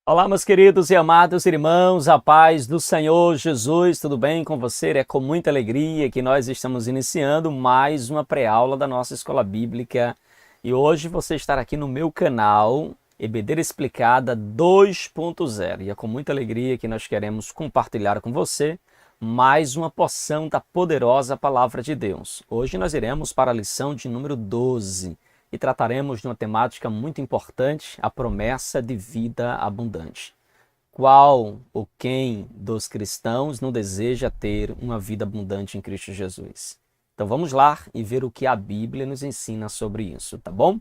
Olá, meus queridos e amados irmãos, a paz do Senhor Jesus, tudo bem com você? É com muita alegria que nós estamos iniciando mais uma pré-aula da nossa Escola Bíblica e hoje você estará aqui no meu canal EBD Explicada 2.0 e é com muita alegria que nós queremos compartilhar com você mais uma porção da poderosa Palavra de Deus. Hoje nós iremos para a lição de número 12. E trataremos de uma temática muito importante, a promessa de vida abundante. Qual ou quem dos cristãos não deseja ter uma vida abundante em Cristo Jesus? Então vamos lá e ver o que a Bíblia nos ensina sobre isso, tá bom?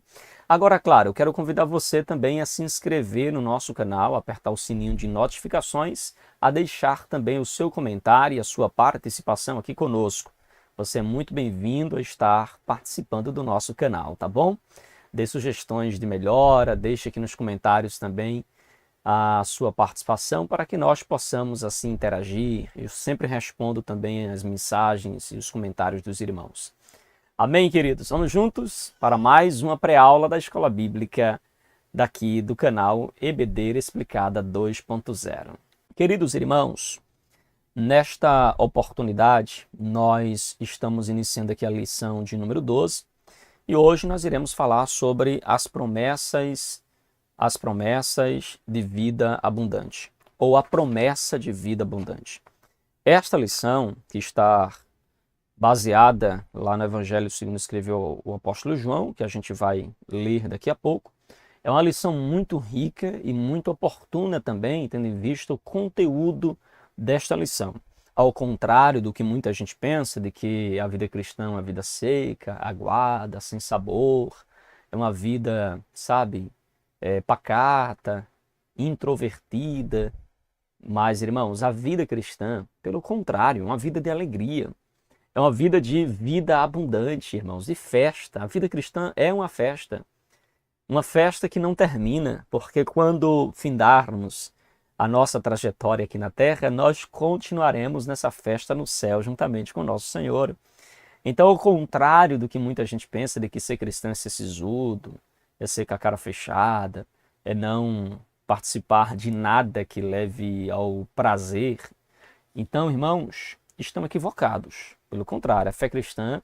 Agora, claro, eu quero convidar você também a se inscrever no nosso canal, apertar o sininho de notificações, a deixar também o seu comentário e a sua participação aqui conosco. Você é muito bem-vindo a estar participando do nosso canal, tá bom? Dê sugestões de melhora, deixe aqui nos comentários também a sua participação para que nós possamos assim interagir. Eu sempre respondo também as mensagens e os comentários dos irmãos. Amém, queridos? Vamos juntos para mais uma pré-aula da Escola Bíblica daqui do canal EBD Explicada 2.0. Queridos irmãos, nesta oportunidade, nós estamos iniciando aqui a lição de número 12 e hoje nós iremos falar sobre as promessas de vida abundante, ou a promessa de vida abundante. Esta lição, que está baseada lá no Evangelho segundo escreveu o apóstolo João, que a gente vai ler daqui a pouco, é uma lição muito rica e muito oportuna também, tendo em vista o conteúdo desta lição. Ao contrário do que muita gente pensa, de que a vida cristã é uma vida seca, aguada, sem sabor, é uma vida, sabe, pacata, introvertida. Mas, irmãos, a vida cristã, pelo contrário, é uma vida de alegria. É uma vida de vida abundante, irmãos, de festa. A vida cristã é uma festa. Uma festa que não termina, porque quando findarmos a nossa trajetória aqui na Terra, nós continuaremos nessa festa no céu, juntamente com o nosso Senhor. Então, ao contrário do que muita gente pensa, de que ser cristão é ser sisudo, é ser com a cara fechada, é não participar de nada que leve ao prazer. Então, irmãos, estão equivocados. Pelo contrário, a fé cristã,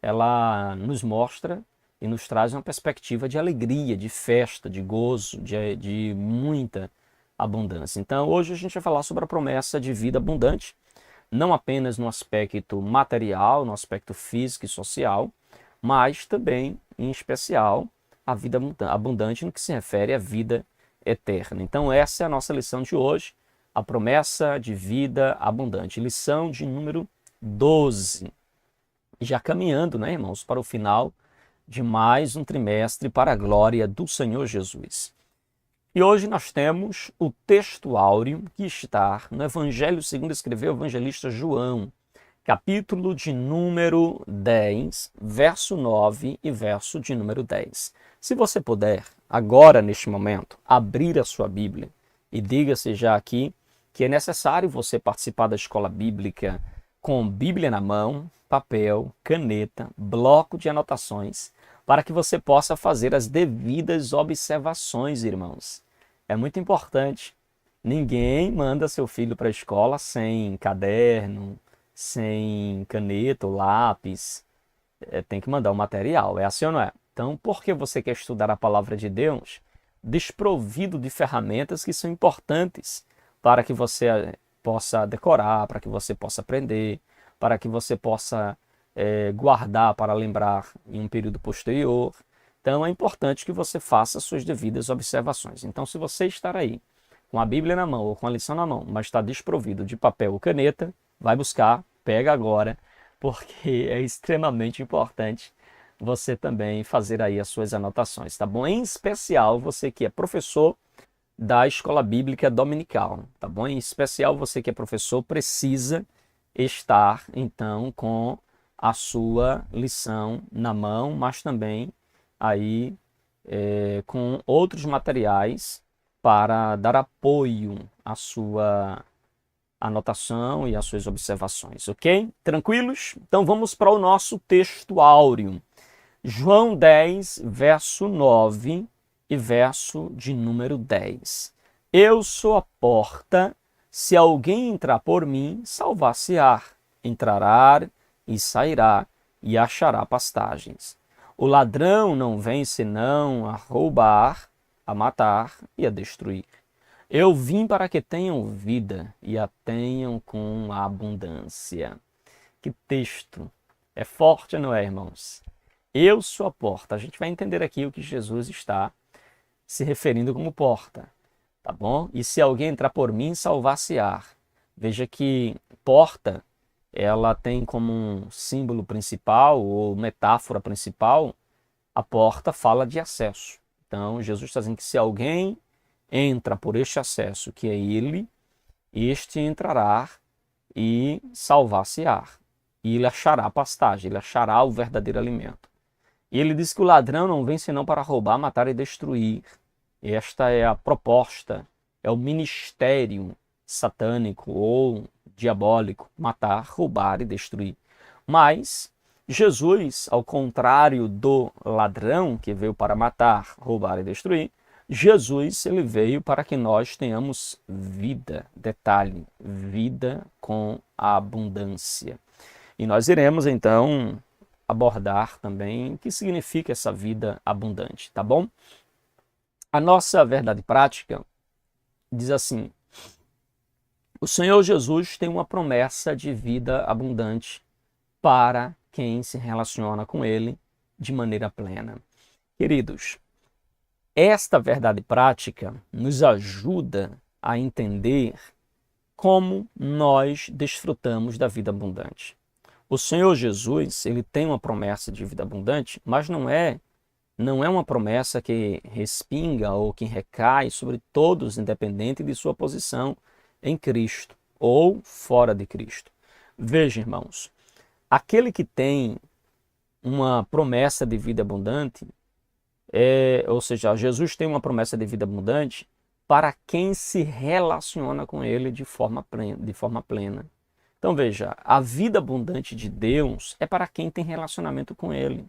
ela nos mostra e nos traz uma perspectiva de alegria, de festa, de gozo, de muita abundância. Então, hoje a gente vai falar sobre a promessa de vida abundante, não apenas no aspecto material, no aspecto físico e social, mas também, em especial, a vida abundante no que se refere à vida eterna. Então, essa é a nossa lição de hoje, a promessa de vida abundante. Lição de número 12. Já caminhando, né, irmãos, para o final de mais um trimestre para a glória do Senhor Jesus. E hoje nós temos o texto áureo que está no Evangelho segundo escreveu o evangelista João, capítulo de número 10, verso 9 e verso de número 10. Se você puder, agora neste momento, abrir a sua Bíblia e diga-se já aqui que é necessário você participar da escola bíblica com Bíblia na mão, papel, caneta, bloco de anotações, para que você possa fazer as devidas observações, irmãos. É muito importante. Ninguém manda seu filho para a escola sem caderno, sem caneta ou lápis. Tem que mandar o material, é assim ou não é? Então, por que você quer estudar a palavra de Deus desprovido de ferramentas que são importantes para que você possa decorar, para que você possa aprender, para que você possa guardar para lembrar em um período posterior? Então é importante que você faça suas devidas observações. Então, se você estar aí com a Bíblia na mão ou com a lição na mão, mas está desprovido de papel ou caneta, vai buscar, pega agora, porque é extremamente importante você também fazer aí as suas anotações, tá bom? Em especial você que é professor da Escola Bíblica Dominical, tá bom? Em especial você que é professor precisa estar, então, com a sua lição na mão, mas também aí com outros materiais para dar apoio à sua anotação e às suas observações, ok? Tranquilos? Então vamos para o nosso texto áureo. João 10, verso 9 e verso de número 10. Eu sou a porta, se alguém entrar por mim, salvar-se-á, entrará e sairá, e achará pastagens. O ladrão não vem senão a roubar, a matar e a destruir. Eu vim para que tenham vida e a tenham com abundância. Que texto! É forte, não é, irmãos? Eu sou a porta. A gente vai entender aqui o que Jesus está se referindo como porta, tá bom? E se alguém entrar por mim, salvar-se-á. Veja que porta, ela tem como um símbolo principal ou metáfora principal, a porta fala de acesso. Então, Jesus está dizendo que se alguém entra por este acesso, que é ele, este entrará e salvar-se-á. E ele achará pastagem, ele achará o verdadeiro alimento. E ele diz que o ladrão não vem senão para roubar, matar e destruir. Esta é a proposta, é o ministério satânico ou diabólico, matar, roubar e destruir. Mas Jesus, ao contrário do ladrão que veio para matar, roubar e destruir, Jesus ele veio para que nós tenhamos vida, detalhe, vida com abundância. E nós iremos então abordar também o que significa essa vida abundante, tá bom? A nossa verdade prática diz assim: o Senhor Jesus tem uma promessa de vida abundante para quem se relaciona com Ele de maneira plena. Queridos, esta verdade prática nos ajuda a entender como nós desfrutamos da vida abundante. O Senhor Jesus, ele tem uma promessa de vida abundante, mas não é uma promessa que respinga ou que recai sobre todos, independente de sua posição em Cristo ou fora de Cristo. Veja, irmãos, aquele que tem uma promessa de vida abundante, ou seja, Jesus tem uma promessa de vida abundante para quem se relaciona com Ele de forma plena. Então veja, a vida abundante de Deus é para quem tem relacionamento com Ele.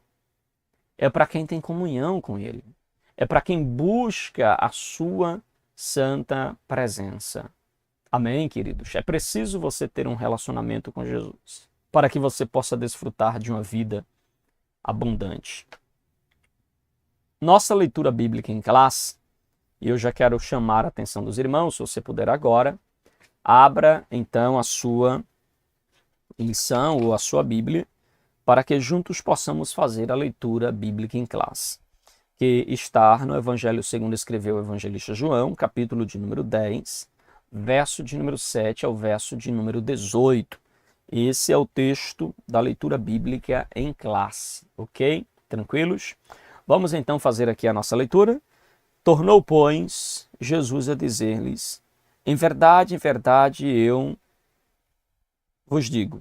É para quem tem comunhão com Ele. É para quem busca a sua santa presença. Amém, queridos? É preciso você ter um relacionamento com Jesus para que você possa desfrutar de uma vida abundante. Nossa leitura bíblica em classe, e eu já quero chamar a atenção dos irmãos, se você puder agora, abra então a sua lição ou a sua Bíblia, para que juntos possamos fazer a leitura bíblica em classe, que está no Evangelho segundo escreveu o evangelista João, capítulo de número 10, verso de número 7 ao verso de número 18. Esse é o texto da leitura bíblica em classe, ok? Tranquilos? Vamos então fazer aqui a nossa leitura. Tornou, pois, Jesus a dizer-lhes: em verdade, eu vos digo,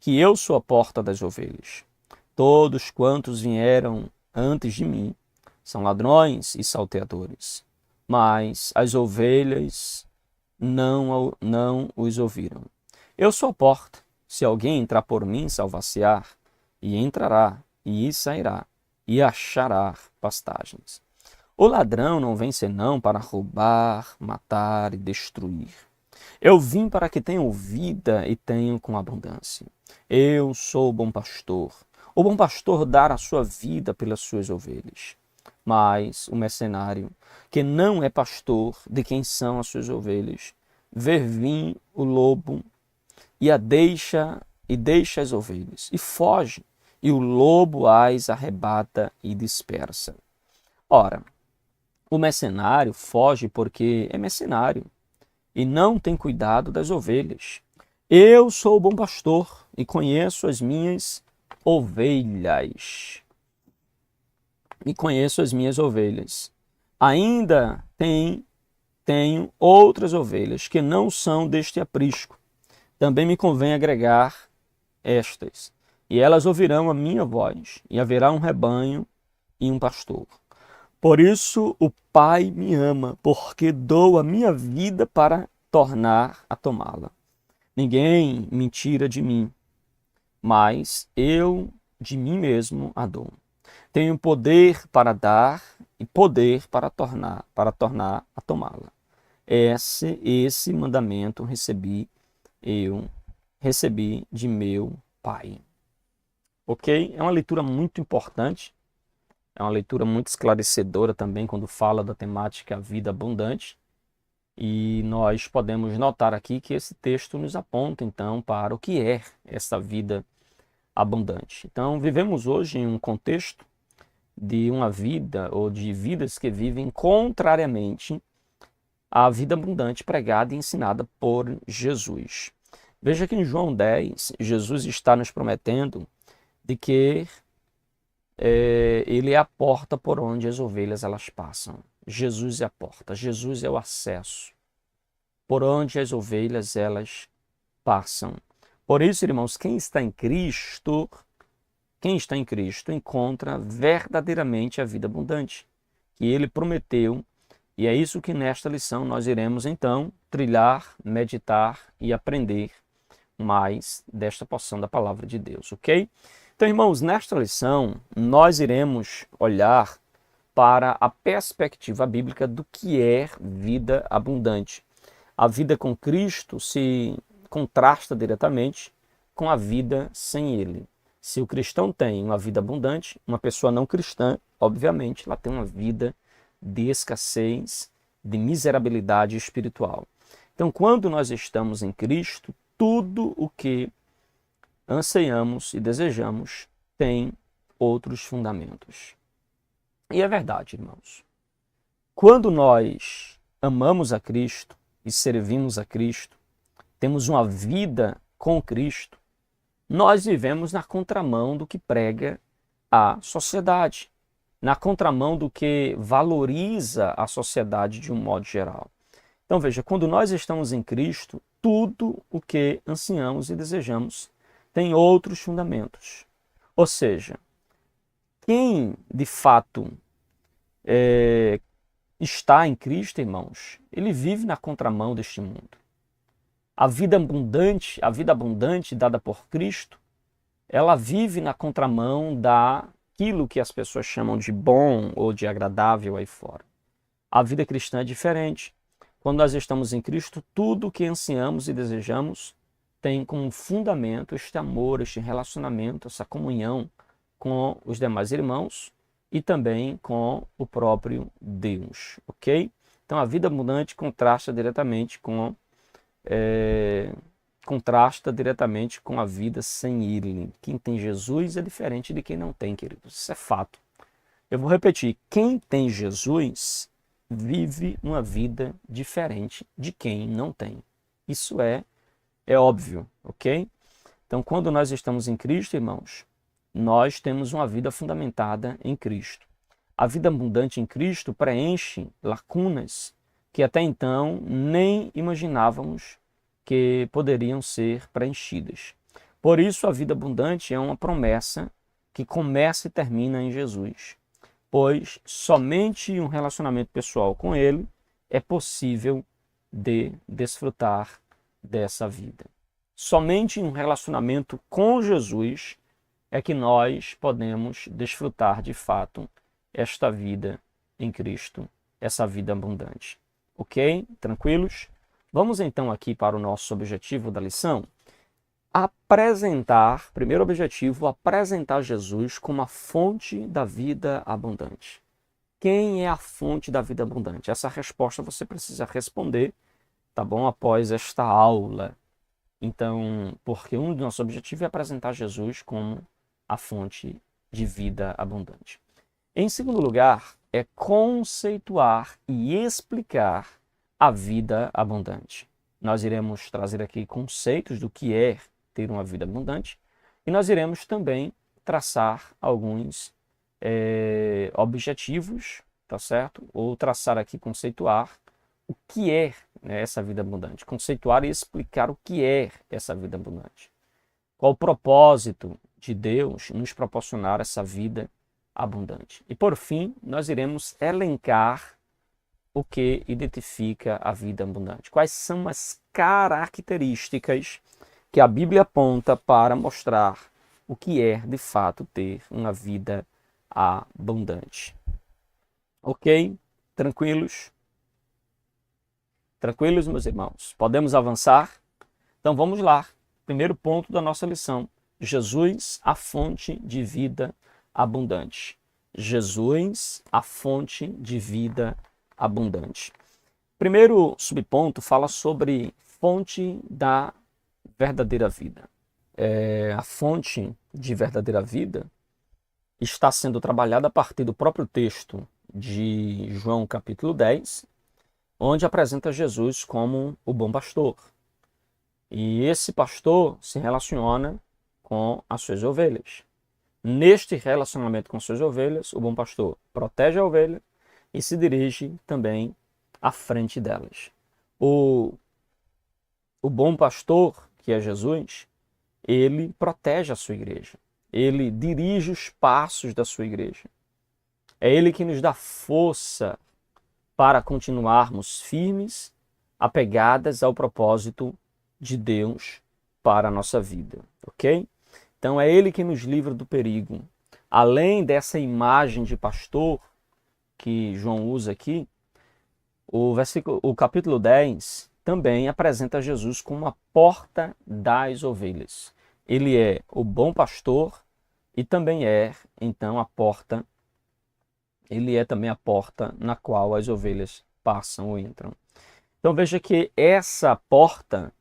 que eu sou a porta das ovelhas. Todos quantos vieram antes de mim são ladrões e salteadores, mas as ovelhas não os ouviram. Eu sou a porta. Se alguém entrar por mim, salvar-se-á, e entrará, e sairá, e achará pastagens. O ladrão não vem senão para roubar, matar e destruir. Eu vim para que tenham vida e tenham com abundância. Eu sou o bom pastor. O bom pastor dá a sua vida pelas suas ovelhas. Mas o mercenário, que não é pastor de quem são as suas ovelhas, vê vir o lobo e deixa as ovelhas, e foge, e o lobo as arrebata e dispersa. Ora, o mercenário foge porque é mercenário e não tem cuidado das ovelhas. Eu sou o bom pastor e conheço as minhas ovelhas. Ainda tenho outras ovelhas que não são deste aprisco. Também me convém agregar estas, e elas ouvirão a minha voz, e haverá um rebanho e um pastor. Por isso o Pai me ama, porque dou a minha vida para tornar a tomá-la. Ninguém me tira de mim, mas eu de mim mesmo a dou. Tenho poder para dar e poder para tornar a tomá-la. esse mandamento recebi de meu Pai. Ok? É uma leitura muito importante, é uma leitura muito esclarecedora também quando fala da temática vida abundante. E nós podemos notar aqui que esse texto nos aponta, então, para o que é essa vida abundante. Então, vivemos hoje em um contexto de uma vida ou de vidas que vivem contrariamente à vida abundante pregada e ensinada por Jesus. Veja que em João 10, Jesus está nos prometendo de que ele é a porta por onde as ovelhas elas passam. Jesus é a porta, Jesus é o acesso por onde as ovelhas elas passam. Por isso, irmãos, quem está em Cristo encontra verdadeiramente a vida abundante que ele prometeu, e é isso que nesta lição nós iremos então trilhar, meditar e aprender mais desta porção da palavra de Deus, ok? Então, irmãos, nesta lição nós iremos olhar para a perspectiva bíblica do que é vida abundante. A vida com Cristo se contrasta diretamente com a vida sem Ele. Se o cristão tem uma vida abundante, uma pessoa não cristã, obviamente, ela tem uma vida de escassez, de miserabilidade espiritual. Então, quando nós estamos em Cristo, tudo o que anseiamos e desejamos tem outros fundamentos. E é verdade, irmãos. Quando nós amamos a Cristo e servimos a Cristo, temos uma vida com Cristo, nós vivemos na contramão do que prega a sociedade, na contramão do que valoriza a sociedade de um modo geral. Então veja, quando nós estamos em Cristo, tudo o que ansiamos e desejamos tem outros fundamentos. Ou seja, quem de fato está em Cristo, irmãos, ele vive na contramão deste mundo. A vida abundante dada por Cristo, ela vive na contramão daquilo que as pessoas chamam de bom ou de agradável aí fora. A vida cristã é diferente. Quando nós estamos em Cristo, tudo o que ansiamos e desejamos tem como fundamento este amor, este relacionamento, essa comunhão com os demais irmãos e também com o próprio Deus, ok? Então a vida abundante contrasta diretamente com a vida sem Ele. Quem tem Jesus é diferente de quem não tem, queridos. Isso é fato. Eu vou repetir. Quem tem Jesus vive uma vida diferente de quem não tem. Isso é óbvio, ok? Então, quando nós estamos em Cristo, irmãos, nós temos uma vida fundamentada em Cristo. A vida abundante em Cristo preenche lacunas que até então nem imaginávamos que poderiam ser preenchidas. Por isso, a vida abundante é uma promessa que começa e termina em Jesus, pois somente um relacionamento pessoal com Ele é possível de desfrutar dessa vida. Somente em um relacionamento com Jesus é que nós podemos desfrutar de fato esta vida em Cristo, essa vida abundante. Ok? Tranquilos? Vamos então aqui para o nosso objetivo da lição. Primeiro objetivo, apresentar Jesus como a fonte da vida abundante. Quem é a fonte da vida abundante? Essa resposta você precisa responder, tá bom? Após esta aula. Então, porque um dos nossos objetivos é apresentar Jesus como a fonte de vida abundante. Em segundo lugar, é conceituar e explicar a vida abundante. Nós iremos trazer aqui conceitos do que é ter uma vida abundante e nós iremos também traçar alguns objetivos, tá certo? Ou traçar aqui, conceituar o que é, né, essa vida abundante. Conceituar e explicar o que é essa vida abundante. Qual o propósito de Deus nos proporcionar essa vida abundante. E por fim, nós iremos elencar o que identifica a vida abundante. Quais são as características que a Bíblia aponta para mostrar o que é, de fato, ter uma vida abundante. Ok? Tranquilos? Tranquilos, meus irmãos? Podemos avançar? Então vamos lá. Primeiro ponto da nossa lição. Jesus, a fonte de vida abundante. Jesus, a fonte de vida abundante. Primeiro subponto fala sobre fonte da verdadeira vida. A fonte de verdadeira vida está sendo trabalhada a partir do próprio texto de João capítulo 10, onde apresenta Jesus como o bom pastor. E esse pastor se relaciona com as suas ovelhas. Neste relacionamento com suas ovelhas, o bom pastor protege a ovelha e se dirige também à frente delas. O bom pastor, que é Jesus, ele protege a sua igreja. Ele dirige os passos da sua igreja. É ele que nos dá força para continuarmos firmes, apegadas ao propósito de Deus para a nossa vida, ok? Então é ele que nos livra do perigo. Além dessa imagem de pastor que João usa aqui, o capítulo 10 também apresenta Jesus como a porta das ovelhas. Ele é o bom pastor e também é, então, a porta. Ele é também a porta na qual as ovelhas passam ou entram. Então veja que essa porta,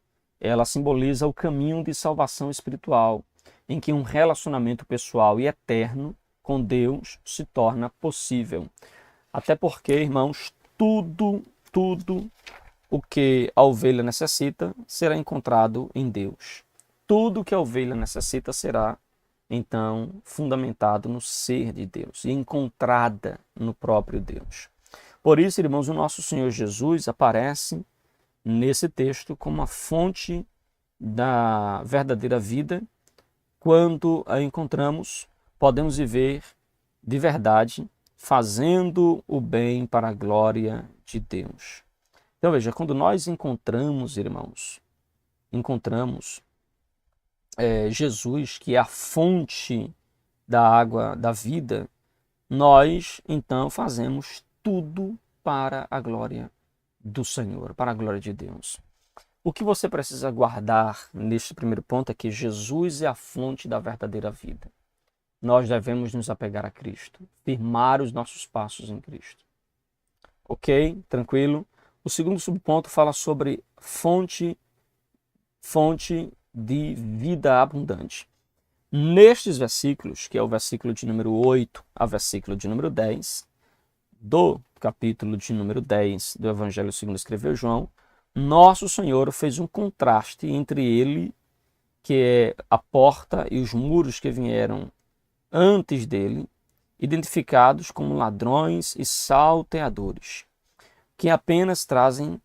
ela simboliza o caminho de salvação espiritual, em que um relacionamento pessoal e eterno com Deus se torna possível. Até porque, irmãos, tudo o que a ovelha necessita será encontrado em Deus. Tudo que a ovelha necessita será, então, fundamentado no ser de Deus e encontrada no próprio Deus. Por isso, irmãos, o nosso Senhor Jesus aparece nesse texto como a fonte da verdadeira vida. Quando a encontramos, podemos viver de verdade, fazendo o bem para a glória de Deus. Então veja, quando nós encontramos, irmãos, Jesus, que é a fonte da água da vida, nós então fazemos tudo para a glória do Senhor, para a glória de Deus. O que você precisa guardar neste primeiro ponto é que Jesus é a fonte da verdadeira vida. Nós devemos nos apegar a Cristo, firmar os nossos passos em Cristo. Ok? Tranquilo? O segundo subponto fala sobre fonte de vida abundante. Nestes versículos, que é o versículo de número 8 a versículo de número 10, do capítulo de número 10 do Evangelho segundo escreveu João, nosso Senhor fez um contraste entre ele, que é a porta, e os muros que vieram antes dele, identificados como ladrões e salteadores, que apenas trazem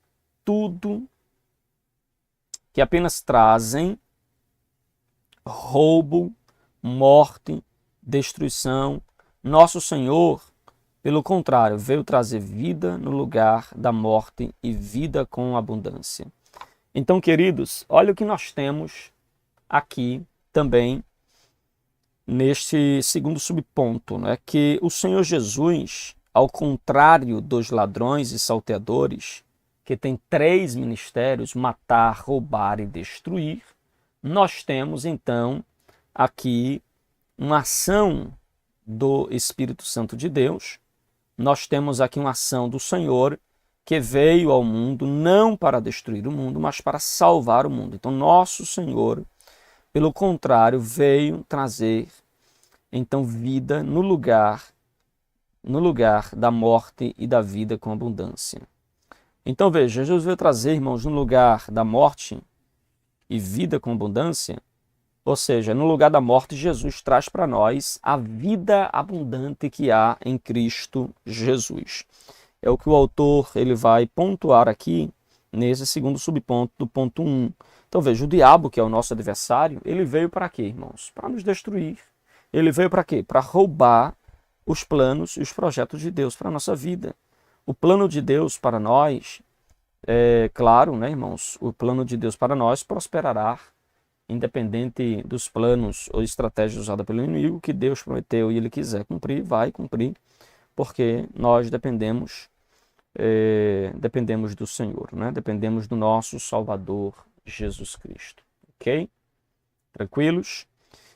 roubo, morte, destruição. Nosso Senhor, pelo contrário, veio trazer vida no lugar da morte e vida com abundância. Então, queridos, olha o que nós temos aqui também neste segundo subponto, né? Que o Senhor Jesus, ao contrário dos ladrões e salteadores, que tem 3 ministérios, matar, roubar e destruir, nós temos então aqui uma ação do Espírito Santo de Deus. Nós temos aqui uma ação do Senhor que veio ao mundo não para destruir o mundo, mas para salvar o mundo. Então, nosso Senhor, pelo contrário, veio trazer então vida no lugar da morte e da vida com abundância. Então, veja, Jesus veio trazer, irmãos, no lugar da morte e vida com abundância, ou seja, no lugar da morte, Jesus traz para nós a vida abundante que há em Cristo Jesus. É o que o autor ele vai pontuar aqui nesse segundo subponto do ponto 1. Então veja, o diabo, que é o nosso adversário, ele veio para quê, irmãos? Para nos destruir. Ele veio para quê? Para roubar os planos e os projetos de Deus para a nossa vida. O plano de Deus para nós, claro, né, irmãos? O plano de Deus para nós prosperará, independente dos planos ou estratégias usadas pelo inimigo, que Deus prometeu e ele quiser cumprir, vai cumprir, porque nós dependemos dependemos do Senhor, né? Dependemos do nosso Salvador Jesus Cristo, ok? Tranquilos?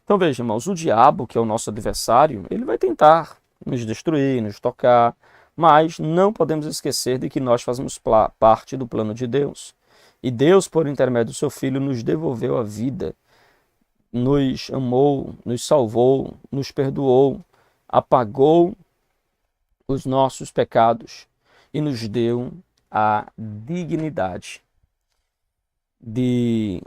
Então veja, irmãos, o diabo, que é o nosso adversário, ele vai tentar nos destruir, nos tocar, mas não podemos esquecer de que nós fazemos parte do plano de Deus. E Deus, por intermédio do seu Filho, nos devolveu a vida, nos amou, nos salvou, nos perdoou, apagou os nossos pecados e nos deu a dignidade de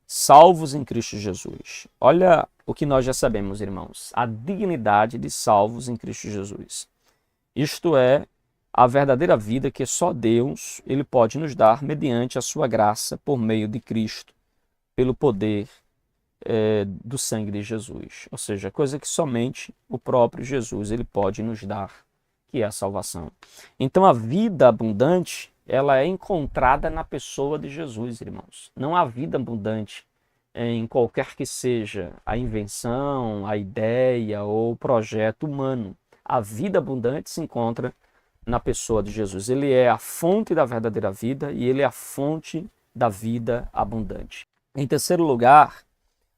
salvos em Cristo Jesus. Olha o que nós já sabemos, irmãos. A dignidade de salvos em Cristo Jesus. Isto é a verdadeira vida que só Deus ele pode nos dar mediante a sua graça por meio de Cristo, pelo poder do sangue de Jesus. Ou seja, coisa que somente o próprio Jesus ele pode nos dar, que é a salvação. Então a vida abundante ela é encontrada na pessoa de Jesus, irmãos. Não há vida abundante em qualquer que seja a invenção, a ideia ou o projeto humano. A vida abundante se encontra na pessoa de Jesus. Ele é a fonte da verdadeira vida e ele é a fonte da vida abundante. Em terceiro lugar,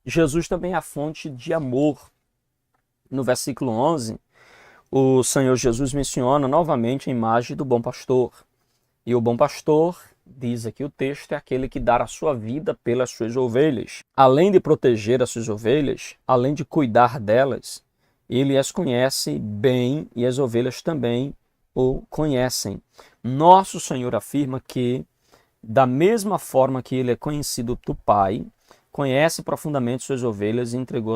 Jesus também é a fonte de amor. No versículo 11, o Senhor Jesus menciona novamente a imagem do bom pastor. E o bom pastor, diz aqui o texto, é aquele que dá a sua vida pelas suas ovelhas. Além de proteger as suas ovelhas, além de cuidar delas, ele as conhece bem e as ovelhas também o conhecem. Nosso Senhor afirma que, da mesma forma que ele é conhecido do Pai, conhece profundamente suas ovelhas e entregou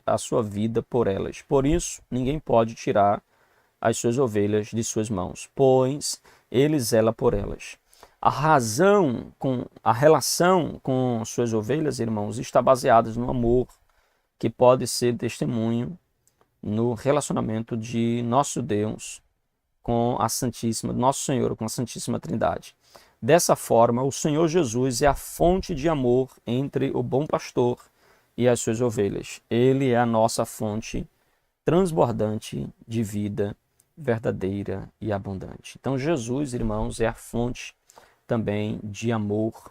a sua vida por elas. Por isso, ninguém pode tirar as suas ovelhas de suas mãos, pois ele zela por elas. A relação com suas ovelhas, irmãos, está baseada no amor, que pode ser testemunho no relacionamento de nosso Deus com a Santíssima, nosso Senhor com a Santíssima Trindade. Dessa forma, o Senhor Jesus é a fonte de amor entre o bom pastor e as suas ovelhas. Ele é a nossa fonte transbordante de vida verdadeira e abundante. Então Jesus, irmãos, é a fonte também de amor.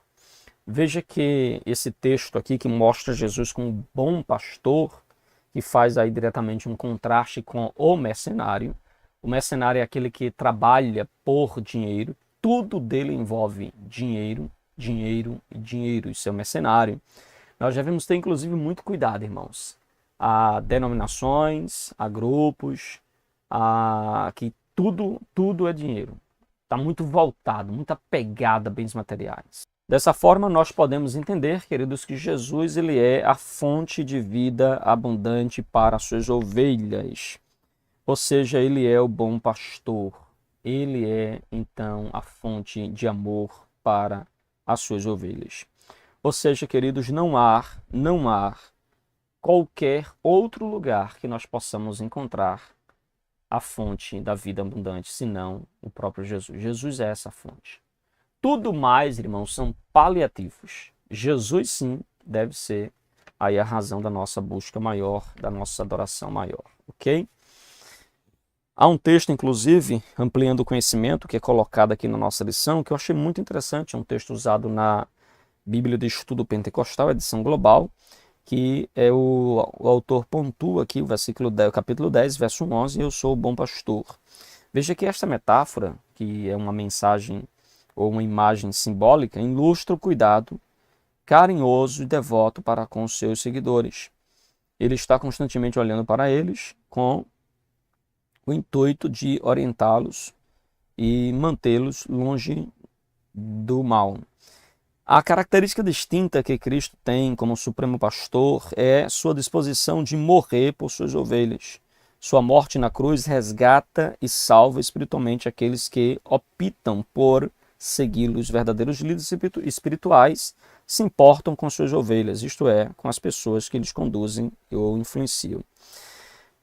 Veja que esse texto aqui que mostra Jesus como um bom pastor, que faz aí diretamente um contraste com o mercenário. O mercenário é aquele que trabalha por dinheiro, tudo dele envolve dinheiro, dinheiro e dinheiro. Isso é o mercenário. Nós devemos ter inclusive muito cuidado, irmãos. Há denominações, há grupos, que tudo é dinheiro. Está muito voltado, muita pegada a bens materiais. Dessa forma, nós podemos entender, queridos, que Jesus ele é a fonte de vida abundante para as suas ovelhas. Ou seja, ele é o bom pastor. Ele é, então, a fonte de amor para as suas ovelhas. Ou seja, queridos, não há qualquer outro lugar que nós possamos encontrar a fonte da vida abundante, senão o próprio Jesus. Jesus é essa fonte. Tudo mais, irmãos, são paliativos. Jesus, sim, deve ser aí a razão da nossa busca maior, da nossa adoração maior, ok? Há um texto, inclusive, ampliando o conhecimento, que é colocado aqui na nossa lição, que eu achei muito interessante. É um texto usado na Bíblia de Estudo Pentecostal, edição global, que o autor pontua aqui o capítulo 10, verso 11, eu sou o bom pastor. Veja que esta metáfora, que é uma mensagem ou uma imagem simbólica, ilustra o cuidado carinhoso e devoto para com os seus seguidores. Ele está constantemente olhando para eles com o intuito de orientá-los e mantê-los longe do mal. A característica distinta que Cristo tem como supremo pastor é sua disposição de morrer por suas ovelhas. Sua morte na cruz resgata e salva espiritualmente aqueles que optam por segui-lo. Os verdadeiros líderes espirituais se importam com suas ovelhas, isto é, com as pessoas que eles conduzem ou influenciam.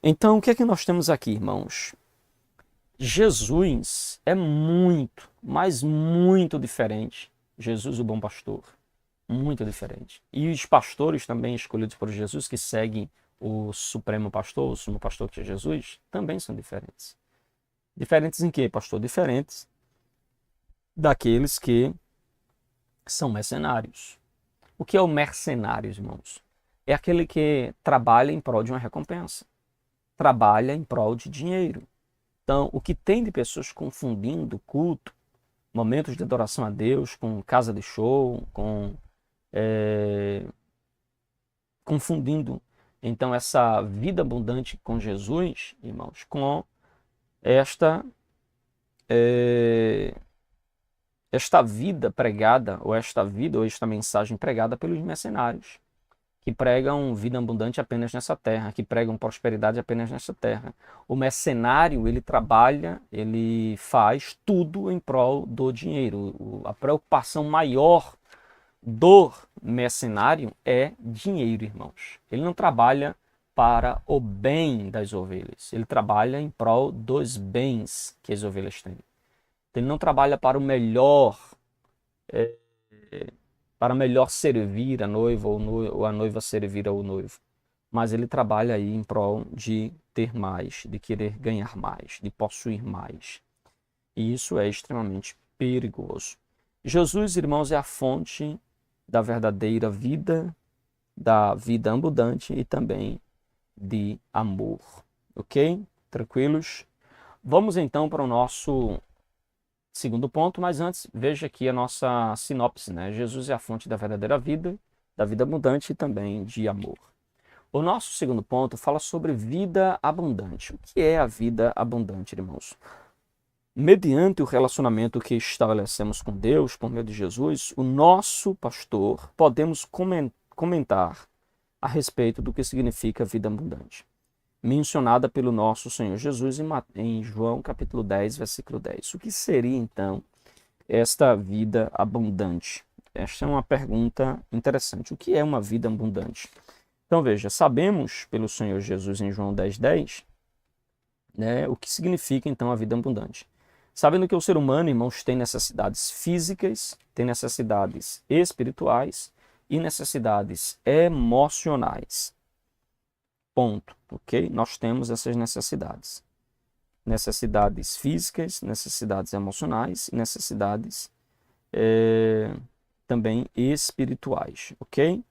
Então, o que é que nós temos aqui, irmãos? Jesus é muito, mas muito diferente. Jesus, o bom pastor, muito diferente. E os pastores também escolhidos por Jesus, que seguem o supremo pastor, o sumo pastor que é Jesus, também são diferentes. Diferentes em quê, pastor? Diferentes daqueles que são mercenários. O que é o mercenário, irmãos? É aquele que trabalha em prol de uma recompensa. Trabalha em prol de dinheiro. Então, o que tem de pessoas confundindo culto, momentos de adoração a Deus, com casa de show, confundindo, então, essa vida abundante com Jesus, irmãos, com esta vida pregada, ou esta mensagem pregada pelos mercenários, que pregam vida abundante apenas nessa terra, que pregam prosperidade apenas nessa terra. O mercenário, ele trabalha, ele faz tudo em prol do dinheiro. A preocupação maior do mercenário é dinheiro, irmãos. Ele não trabalha para o bem das ovelhas, ele trabalha em prol dos bens que as ovelhas têm. Ele não trabalha para o melhor, para melhor servir a noiva ou a noiva servir ao noivo, mas ele trabalha aí em prol de ter mais, de querer ganhar mais, de possuir mais. E isso é extremamente perigoso. Jesus, irmãos, é a fonte da verdadeira vida, da vida abundante e também de amor. Ok? Tranquilos? Vamos então para o nosso segundo ponto, mas antes, veja aqui a nossa sinopse, né? Jesus é a fonte da verdadeira vida, da vida abundante e também de amor. O nosso segundo ponto fala sobre vida abundante. O que é a vida abundante, irmãos? Mediante o relacionamento que estabelecemos com Deus, por meio de Jesus, o nosso pastor, podemos comentar a respeito do que significa vida abundante, mencionada pelo nosso Senhor Jesus em João capítulo 10, versículo 10. O que seria, então, esta vida abundante? Esta é uma pergunta interessante. O que é uma vida abundante? Então, veja, sabemos pelo Senhor Jesus em João 10, 10, né, o que significa, então, a vida abundante. Sabendo que o ser humano, irmãos, tem necessidades físicas, tem necessidades espirituais e necessidades emocionais. Ponto, ok? Nós temos essas necessidades. Necessidades físicas, necessidades emocionais e necessidades também espirituais, ok?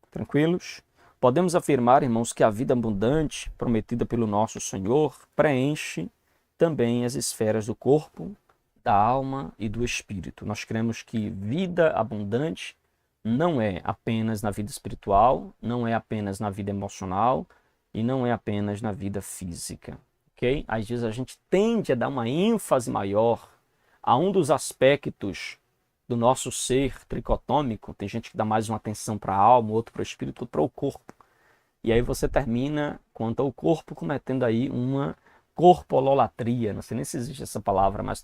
Tranquilos? Podemos afirmar, irmãos, que a vida abundante prometida pelo nosso Senhor preenche também as esferas do corpo, da alma e do espírito. Nós cremos que vida abundante não é apenas na vida espiritual, não é apenas na vida emocional e não é apenas na vida física, ok? Às vezes a gente tende a dar uma ênfase maior a um dos aspectos do nosso ser tricotômico. Tem gente que dá mais uma atenção para a alma, outro para o espírito, outro para o corpo. E aí você termina, quanto ao corpo, cometendo aí uma corpololatria, não sei nem se existe essa palavra, mas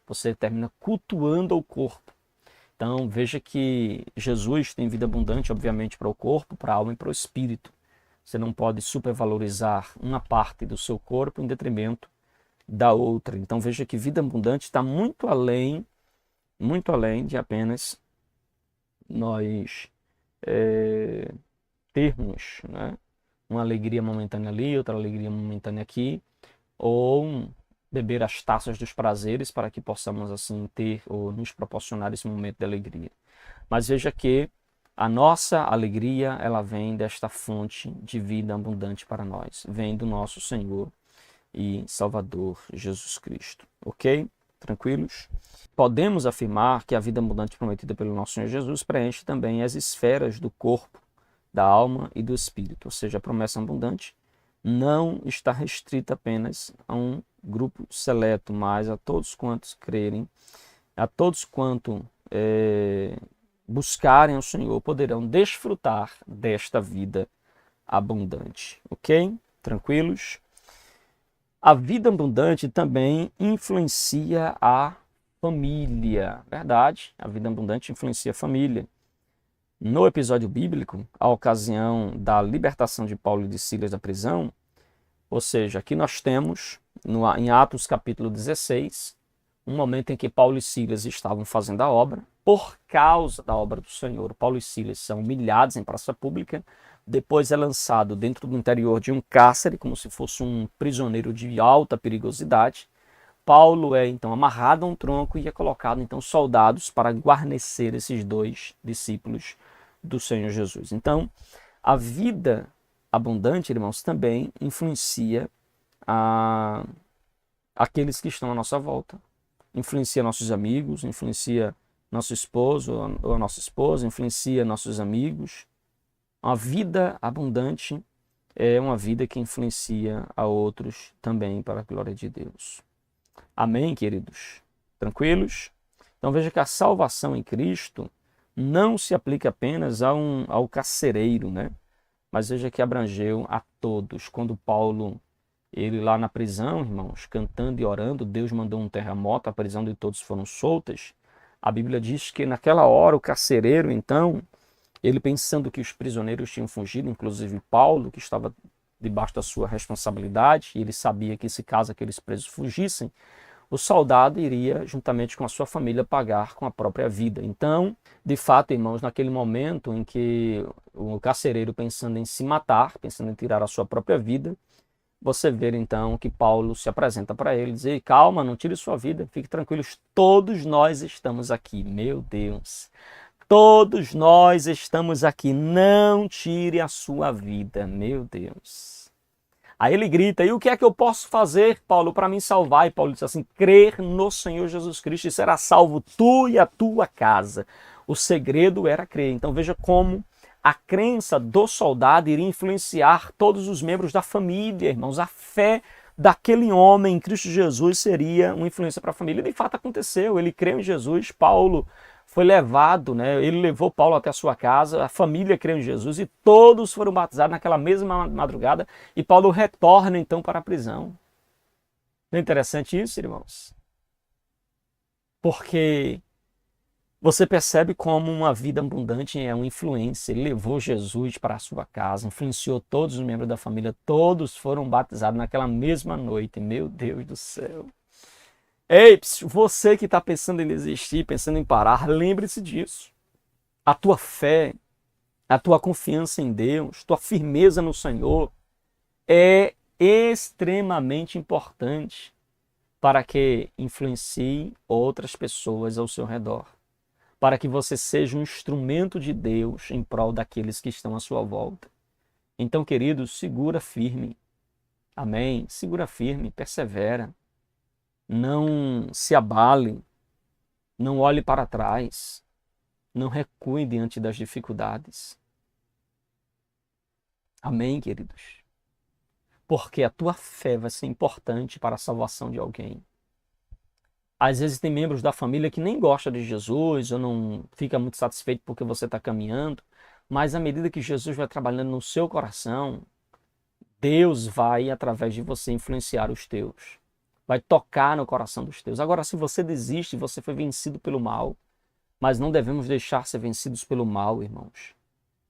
você termina cultuando o corpo. Então veja que Jesus tem vida abundante, obviamente, para o corpo, para a alma e para o espírito. Você não pode supervalorizar uma parte do seu corpo em detrimento da outra. Então veja que vida abundante está muito além de apenas nós termos, né, uma alegria momentânea ali, outra alegria momentânea aqui, ou beber as taças dos prazeres para que possamos assim ter ou nos proporcionar esse momento de alegria. Mas veja que a nossa alegria, ela vem desta fonte de vida abundante para nós, vem do nosso Senhor e Salvador Jesus Cristo, ok? Tranquilos? Podemos afirmar que a vida abundante prometida pelo nosso Senhor Jesus preenche também as esferas do corpo, da alma e do espírito, ou seja, a promessa abundante não está restrita apenas a um grupo seleto, mas a todos quantos crerem, a todos quantos buscarem o Senhor, poderão desfrutar desta vida abundante, ok? Tranquilos? A vida abundante também influencia a família, verdade? A vida abundante influencia a família. No episódio bíblico, a ocasião da libertação de Paulo e de Silas da prisão, ou seja, aqui nós temos, em Atos capítulo 16, um momento em que Paulo e Silas estavam fazendo a obra, por causa da obra do Senhor. Paulo e Silas são humilhados em praça pública, depois é lançado dentro do interior de um cárcere, como se fosse um prisioneiro de alta perigosidade. Paulo é então amarrado a um tronco e é colocado então soldados para guarnecer esses dois discípulos do Senhor Jesus. Então, a vida abundante, irmãos, também influencia aqueles que estão à nossa volta. Influencia nossos amigos, influencia nosso esposo ou a nossa esposa, influencia nossos amigos. Uma vida abundante é uma vida que influencia a outros também para a glória de Deus. Amém, queridos? Tranquilos? Então veja que a salvação em Cristo não se aplica apenas ao carcereiro, né? Mas veja que abrangeu a todos. Quando Paulo, ele lá na prisão, irmãos, cantando e orando, Deus mandou um terremoto, a prisão de todos foram soltas. A Bíblia diz que naquela hora o carcereiro, então, ele pensando que os prisioneiros tinham fugido, inclusive Paulo, que estava debaixo da sua responsabilidade, e ele sabia que se caso aqueles presos fugissem, o soldado iria, juntamente com a sua família, pagar com a própria vida. Então, de fato, irmãos, naquele momento em que o carcereiro pensando em se matar, pensando em tirar a sua própria vida, você vê então que Paulo se apresenta para ele e diz: calma, não tire sua vida, fique tranquilos, todos nós estamos aqui. Meu Deus, todos nós estamos aqui, não tire a sua vida, meu Deus. Aí ele grita: e o que é que eu posso fazer, Paulo, para me salvar? E Paulo diz assim: crer no Senhor Jesus Cristo e será salvo tu e a tua casa. O segredo era crer. Então veja como a crença do soldado iria influenciar todos os membros da família, irmãos. A fé daquele homem em Cristo Jesus seria uma influência para a família. E de fato aconteceu, ele creu em Jesus, Paulo foi levado, né? Ele levou Paulo até a sua casa, a família creu em Jesus e todos foram batizados naquela mesma madrugada e Paulo retorna então para a prisão. Não é interessante isso, irmãos? Porque você percebe como uma vida abundante é uma influência. Ele levou Jesus para a sua casa, influenciou todos os membros da família, todos foram batizados naquela mesma noite. Meu Deus do céu. Ei, você que está pensando em desistir, pensando em parar, lembre-se disso. A tua fé, a tua confiança em Deus, tua firmeza no Senhor é extremamente importante para que influencie outras pessoas ao seu redor. Para que você seja um instrumento de Deus em prol daqueles que estão à sua volta. Então, queridos, segura firme. Amém? Segura firme, persevera. Não se abale, não olhe para trás, não recue diante das dificuldades. Amém, queridos? Porque a tua fé vai ser importante para a salvação de alguém. Às vezes tem membros da família que nem gostam de Jesus ou não fica muito satisfeito porque você está caminhando, mas à medida que Jesus vai trabalhando no seu coração, Deus vai, através de você, influenciar os teus. Vai tocar no coração dos teus. Agora, se você desiste, você foi vencido pelo mal, mas não devemos deixar ser vencidos pelo mal, irmãos.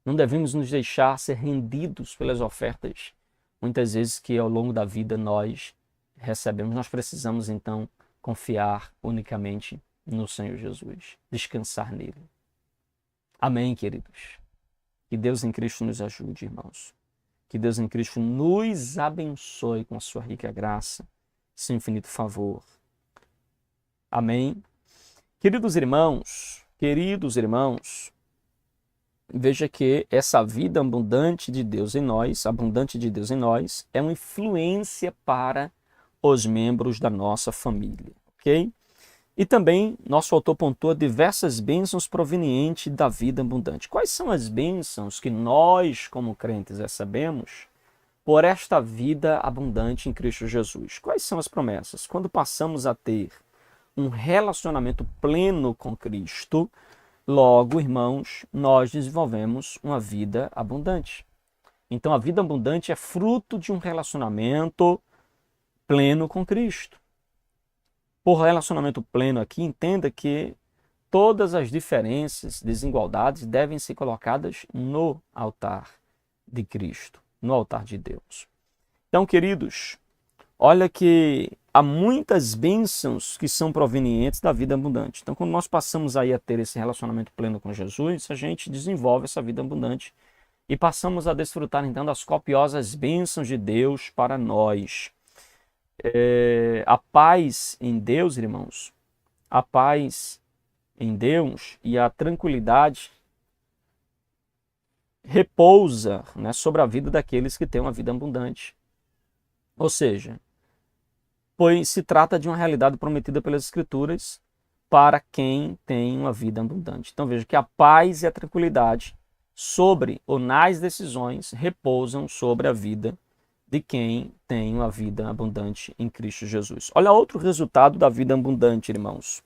Não devemos nos deixar ser rendidos pelas ofertas, muitas vezes que ao longo da vida nós recebemos. Nós precisamos, então, confiar unicamente no Senhor Jesus, descansar nele. Amém, queridos? Que Deus em Cristo nos ajude, irmãos. Que Deus em Cristo nos abençoe com a sua rica graça, seu infinito favor. Amém? Queridos irmãos, veja que essa vida abundante de Deus em nós, é uma influência para os membros da nossa família, ok? E também nosso autor pontua diversas bênçãos provenientes da vida abundante. Quais são as bênçãos que nós, como crentes, recebemos por esta vida abundante em Cristo Jesus? Quais são as promessas? Quando passamos a ter um relacionamento pleno com Cristo, logo, irmãos, nós desenvolvemos uma vida abundante. Então, a vida abundante é fruto de um relacionamento pleno com Cristo. Por relacionamento pleno aqui, entenda que todas as diferenças, desigualdades devem ser colocadas no altar de Cristo, no altar de Deus. Então, queridos, olha que há muitas bênçãos que são provenientes da vida abundante. Então, quando nós passamos aí a ter esse relacionamento pleno com Jesus, a gente desenvolve essa vida abundante e passamos a desfrutar, então, das copiosas bênçãos de Deus para nós. A paz em Deus, irmãos, a paz em Deus e a tranquilidade repousa, né, sobre a vida daqueles que têm uma vida abundante. Ou seja, pois se trata de uma realidade prometida pelas Escrituras para quem tem uma vida abundante. Então veja que a paz e a tranquilidade sobre ou nas decisões repousam sobre a vida de quem tem uma vida abundante em Cristo Jesus. Olha outro resultado da vida abundante, irmãos.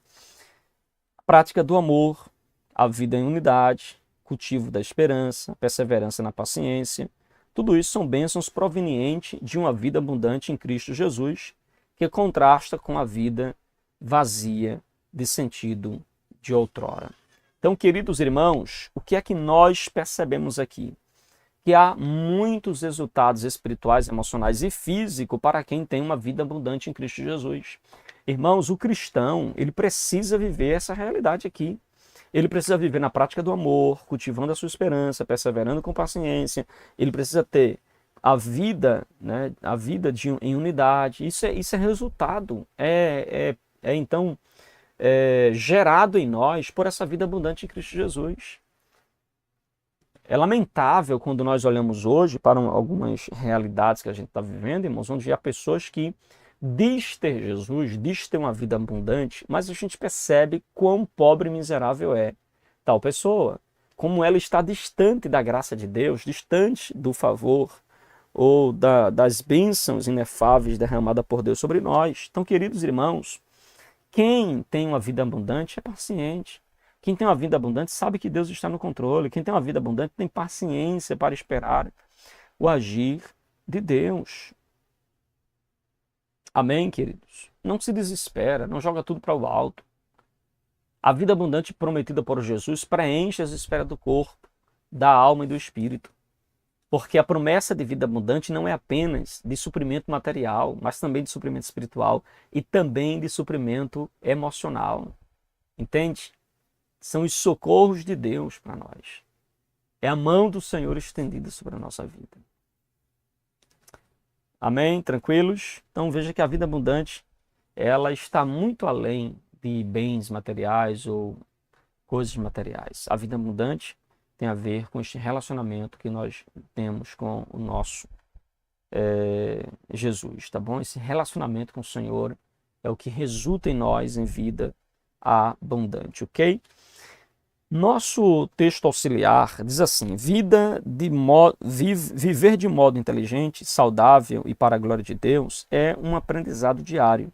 A prática do amor, a vida em unidade, cultivo da esperança, perseverança na paciência. Tudo isso são bênçãos provenientes de uma vida abundante em Cristo Jesus, que contrasta com a vida vazia de sentido de outrora. Então, queridos irmãos, o que é que nós percebemos aqui? Que há muitos resultados espirituais, emocionais e físicos para quem tem uma vida abundante em Cristo Jesus. Irmãos, o cristão, ele precisa viver essa realidade aqui. Ele precisa viver na prática do amor, cultivando a sua esperança, perseverando com paciência. Ele precisa ter a vida, né, a vida em unidade. Isso é resultado, então gerado em nós por essa vida abundante em Cristo Jesus. É lamentável quando nós olhamos hoje para algumas realidades que a gente está vivendo, irmãos, onde há pessoas que diz ter Jesus, diz ter uma vida abundante, mas a gente percebe quão pobre e miserável é tal pessoa, como ela está distante da graça de Deus, distante do favor ou das bênçãos inefáveis derramadas por Deus sobre nós. Então, queridos irmãos, quem tem uma vida abundante é paciente. Quem tem uma vida abundante sabe que Deus está no controle. Quem tem uma vida abundante tem paciência para esperar o agir de Deus. Amém, queridos? Não se desespera, não joga tudo para o alto. A vida abundante prometida por Jesus preenche as esferas do corpo, da alma e do espírito. Porque a promessa de vida abundante não é apenas de suprimento material, mas também de suprimento espiritual e também de suprimento emocional. Entende? São os socorros de Deus para nós. É a mão do Senhor estendida sobre a nossa vida. Amém? Tranquilos? Então veja que a vida abundante, ela está muito além de bens materiais ou coisas materiais. A vida abundante tem a ver com este relacionamento que nós temos com o nosso Jesus, tá bom? Esse relacionamento com o Senhor é o que resulta em nós em vida abundante, ok? Nosso texto auxiliar diz assim: viver de modo inteligente, saudável e para a glória de Deus é um aprendizado diário.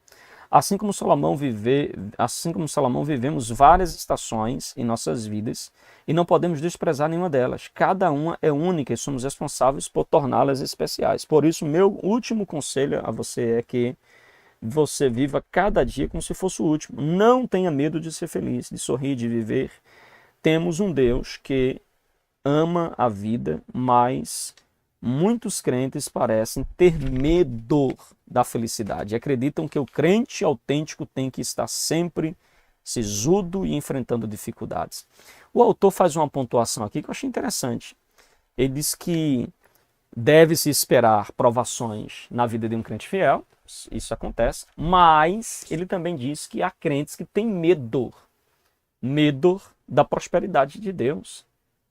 Assim como Salomão vivemos várias estações em nossas vidas e não podemos desprezar nenhuma delas. Cada uma é única e somos responsáveis por torná-las especiais. Por isso, meu último conselho a você é que você viva cada dia como se fosse o último. Não tenha medo de ser feliz, de sorrir, de viver. Temos um Deus que ama a vida, mas muitos crentes parecem ter medo da felicidade. Acreditam que o crente autêntico tem que estar sempre sisudo e enfrentando dificuldades. O autor faz uma pontuação aqui que eu achei interessante. Ele diz que deve-se esperar provações na vida de um crente fiel, isso acontece, mas ele também diz que há crentes que têm medo da prosperidade de Deus,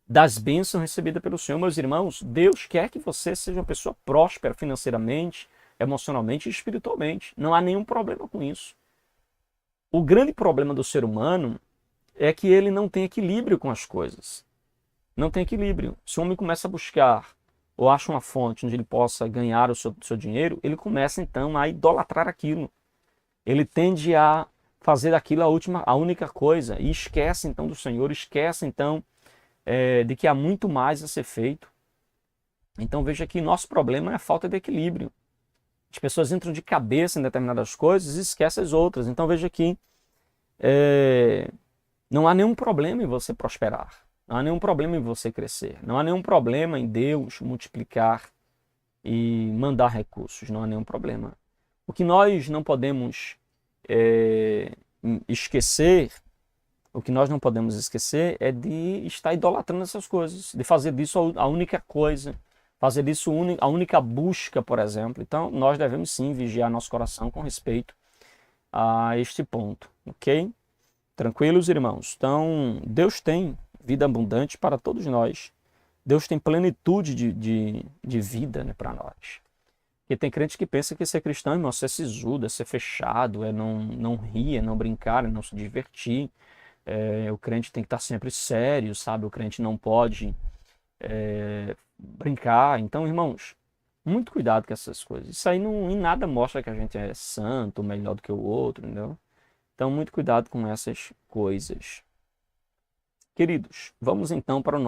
das bênçãos recebidas pelo Senhor. Meus irmãos, Deus quer que você seja uma pessoa próspera financeiramente, emocionalmente e espiritualmente. Não há nenhum problema com isso. O grande problema do ser humano é que ele não tem equilíbrio com as coisas. Não tem equilíbrio. Se o homem começa a buscar ou acha uma fonte onde ele possa ganhar o seu dinheiro, ele começa então a idolatrar aquilo. Ele tende a fazer daquilo a única coisa e esquece então do Senhor, esquece então de que há muito mais a ser feito. Então veja que nosso problema é a falta de equilíbrio. As pessoas entram de cabeça em determinadas coisas e esquecem as outras. Então veja que não há nenhum problema em você prosperar. Não há nenhum problema em você crescer. Não há nenhum problema em Deus multiplicar e mandar recursos. Não há nenhum problema. O que nós não podemos esquecer, o que nós não podemos esquecer é de estar idolatrando essas coisas, de fazer disso a única coisa, fazer disso a única busca, por exemplo. Então, nós devemos sim vigiar nosso coração com respeito a este ponto, ok? Tranquilos, irmãos? Então, Deus tem vida abundante para todos nós. Deus tem plenitude de vida, né, para nós. Porque tem crente que pensa que ser cristão, irmão, é ser sisudo, é ser fechado, é não rir, é não brincar, é não se divertir. O crente tem que estar sempre sério, sabe? O crente não pode brincar. Então, irmãos, muito cuidado com essas coisas. Isso aí não, em nada mostra que a gente é santo, melhor do que o outro, entendeu? Então, muito cuidado com essas coisas. Queridos, vamos então para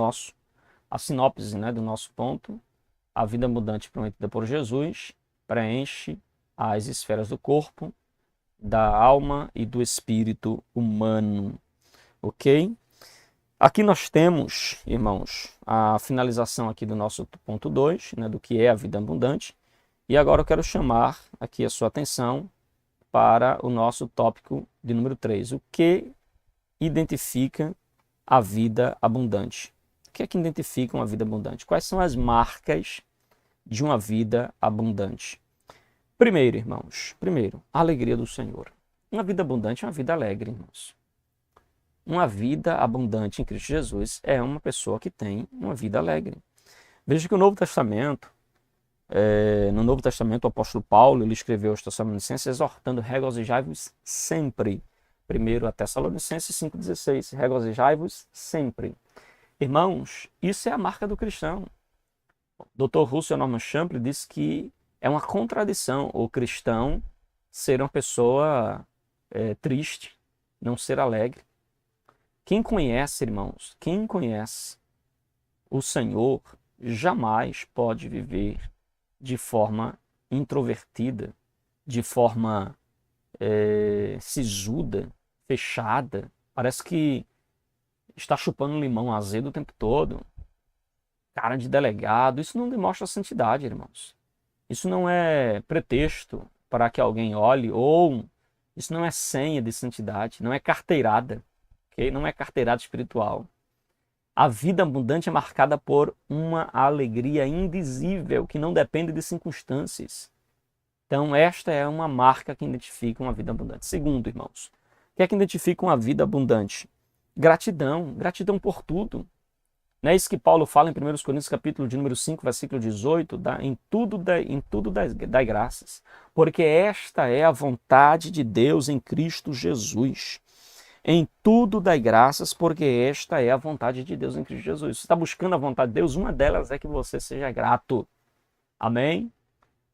a sinopse, né, do nosso ponto. A vida abundante prometida por Jesus preenche as esferas do corpo, da alma e do espírito humano. Ok? Aqui nós temos, irmãos, a finalização aqui do nosso ponto 2, né, do que é a vida abundante. E agora eu quero chamar aqui a sua atenção para o nosso tópico de número 3. O que identifica a vida abundante? O que é que identifica uma vida abundante? Quais são as marcas de uma vida abundante? Primeiro, irmãos, a alegria do Senhor. Uma vida abundante é uma vida alegre, irmãos. Uma vida abundante em Cristo Jesus é uma pessoa que tem uma vida alegre. Veja que no Novo Testamento, o apóstolo Paulo, ele escreveu aos Tessalonicenses exortando: regozijai-vos sempre. Primeiro a Tessalonicenses 5,16, regozijai-vos sempre. Irmãos, isso é a marca do cristão. O Dr. Russell Norman Champlin diz que é uma contradição o cristão ser uma pessoa triste, não ser alegre. Quem conhece, irmãos, quem conhece o Senhor jamais pode viver de forma introvertida, de forma sisuda, fechada. Parece que está chupando limão azedo o tempo todo. Cara de delegado. Isso não demonstra santidade, irmãos. Isso não é pretexto para que alguém olhe, ou isso não é senha de santidade, não é carteirada. Não é carteirada espiritual. A vida abundante é marcada por uma alegria indizível que não depende de circunstâncias. Então, esta é uma marca que identifica uma vida abundante. Segundo, irmãos, o que é que identifica uma vida abundante? Gratidão. Gratidão por tudo. Não é isso que Paulo fala em 1 Coríntios, capítulo de número 5, versículo 18? Em tudo dai graças, porque esta é a vontade de Deus em Cristo Jesus. Em tudo dai graças, porque esta é a vontade de Deus em Cristo Jesus. Você está buscando a vontade de Deus, uma delas é que você seja grato. Amém?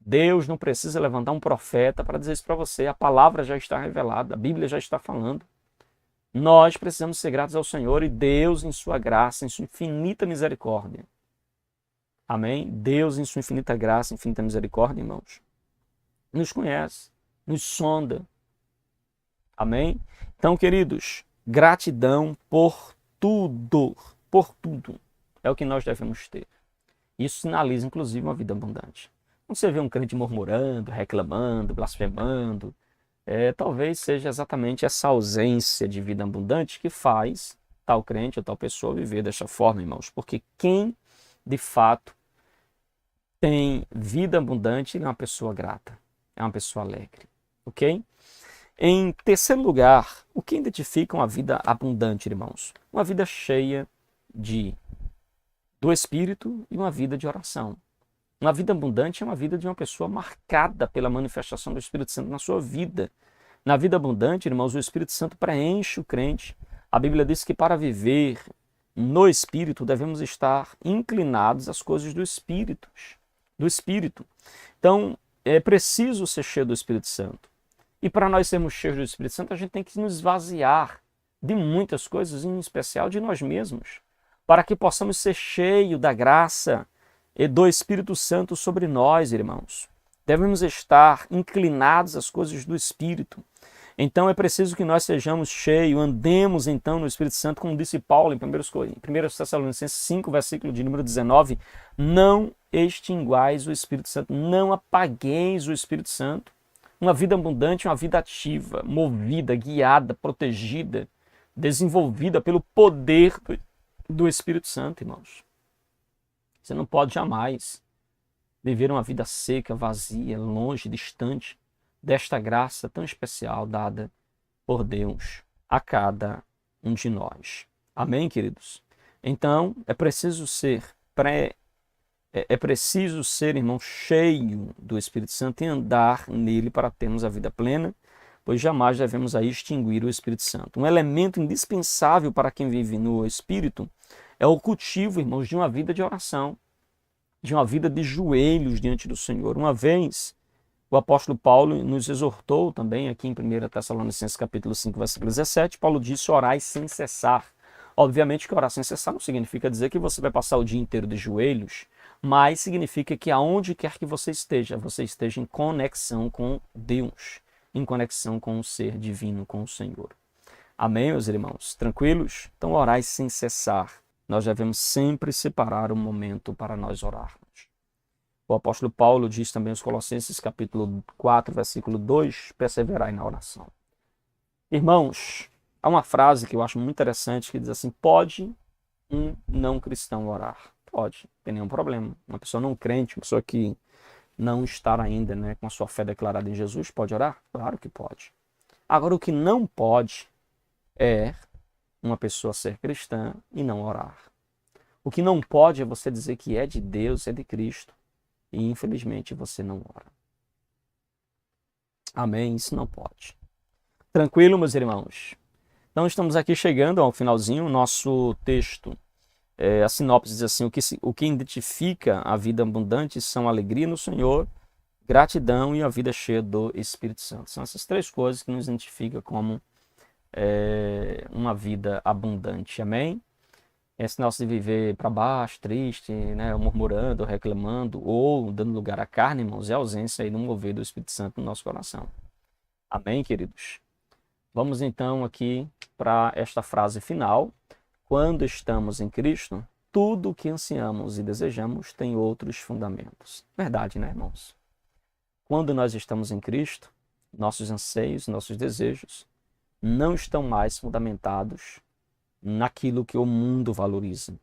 Deus não precisa levantar um profeta para dizer isso para você. A palavra já está revelada, a Bíblia já está falando. Nós precisamos ser gratos ao Senhor e Deus, em sua graça, em sua infinita misericórdia. Amém? Deus, em sua infinita graça, infinita misericórdia, irmãos, nos conhece, nos sonda. Amém? Então, queridos, gratidão por tudo. Por tudo. É o que nós devemos ter. Isso sinaliza, inclusive, uma vida abundante. Quando você vê um crente murmurando, reclamando, blasfemando, talvez seja exatamente essa ausência de vida abundante que faz tal crente ou tal pessoa viver dessa forma, irmãos. Porque quem, de fato, tem vida abundante é uma pessoa grata, é uma pessoa alegre. Ok? Em terceiro lugar, o que identifica uma vida abundante, irmãos? Uma vida cheia do Espírito e uma vida de oração. Uma vida abundante é uma vida de uma pessoa marcada pela manifestação do Espírito Santo na sua vida. Na vida abundante, irmãos, o Espírito Santo preenche o crente. A Bíblia diz que para viver no Espírito devemos estar inclinados às coisas do Espírito. Então, é preciso ser cheio do Espírito Santo. E para nós sermos cheios do Espírito Santo, a gente tem que nos esvaziar de muitas coisas, em especial de nós mesmos, para que possamos ser cheios da graça e do Espírito Santo sobre nós, irmãos. Devemos estar inclinados às coisas do Espírito. Então é preciso que nós sejamos cheios, andemos então no Espírito Santo, como disse Paulo em 1 Tessalonicenses 5, versículo de número 19, não extinguais o Espírito Santo, não apagueis o Espírito Santo. Uma vida abundante, uma vida ativa, movida, guiada, protegida, desenvolvida pelo poder do Espírito Santo, irmãos. Você não pode jamais viver uma vida seca, vazia, longe, distante desta graça tão especial dada por Deus a cada um de nós. Amém, queridos? Então, é preciso ser, irmão, cheio do Espírito Santo e andar nele para termos a vida plena, pois jamais devemos aí extinguir o Espírito Santo. Um elemento indispensável para quem vive no Espírito é o cultivo, irmãos, de uma vida de oração, de uma vida de joelhos diante do Senhor. Uma vez, o apóstolo Paulo nos exortou também aqui em 1 Tessalonicenses capítulo 5, versículo 17, Paulo disse: orai sem cessar. Obviamente que orar sem cessar não significa dizer que você vai passar o dia inteiro de joelhos, mas significa que aonde quer que você esteja em conexão com Deus, em conexão com o ser divino, com o Senhor. Amém, meus irmãos? Tranquilos? Então orai sem cessar. Nós devemos sempre separar um momento para nós orarmos. O apóstolo Paulo diz também aos Colossenses, capítulo 4, versículo 2, perseverai na oração. Irmãos, há uma frase que eu acho muito interessante que diz assim: pode um não cristão orar? Pode, não tem nenhum problema. Uma pessoa não crente, uma pessoa que não está ainda, com a sua fé declarada em Jesus, pode orar? Claro que pode. Agora, o que não pode é uma pessoa ser cristã e não orar. O que não pode é você dizer que é de Deus, é de Cristo, e infelizmente você não ora. Amém? Isso não pode. Tranquilo, meus irmãos? Então estamos aqui chegando ao finalzinho. Nosso texto, a sinopse diz assim: o que identifica a vida abundante são a alegria no Senhor, gratidão e a vida cheia do Espírito Santo. São essas três coisas que nos identificam como uma vida abundante. Amém? É sinal de viver para baixo, triste, murmurando, reclamando ou dando lugar à carne, irmãos, é a ausência aí do mover do Espírito Santo no nosso coração. Amém, queridos? Vamos então aqui para esta frase final. Quando estamos em Cristo, tudo o que ansiamos e desejamos tem outros fundamentos. Verdade, né, irmãos? Quando nós estamos em Cristo, nossos anseios, nossos desejos não estão mais fundamentados naquilo que o mundo valoriza,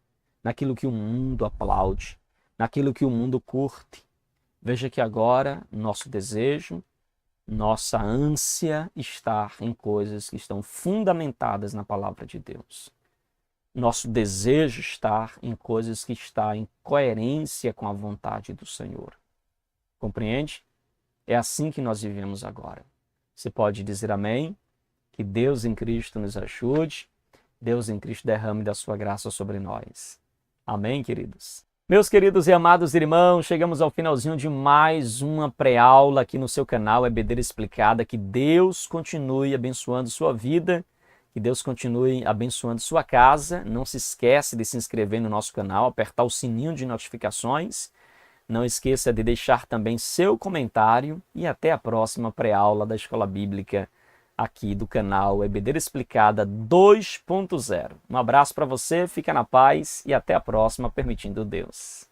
naquilo que o mundo aplaude, naquilo que o mundo curte. Veja que agora nosso desejo, nossa ânsia está em coisas que estão fundamentadas na palavra de Deus. Nosso desejo está em coisas que estão em coerência com a vontade do Senhor. Compreende? É assim que nós vivemos agora. Você pode dizer amém? Que Deus em Cristo nos ajude. Deus em Cristo derrame da sua graça sobre nós. Amém, queridos? Meus queridos e amados irmãos, chegamos ao finalzinho de mais uma pré-aula aqui no seu canal EBD Explicada. Que Deus continue abençoando sua vida, que Deus continue abençoando sua casa. Não se esquece de se inscrever no nosso canal, apertar o sininho de notificações. Não esqueça de deixar também seu comentário e até a próxima pré-aula da Escola Bíblica aqui do canal EBD Explicada 2.0. Um abraço para você, fica na paz e até a próxima, permitindo Deus.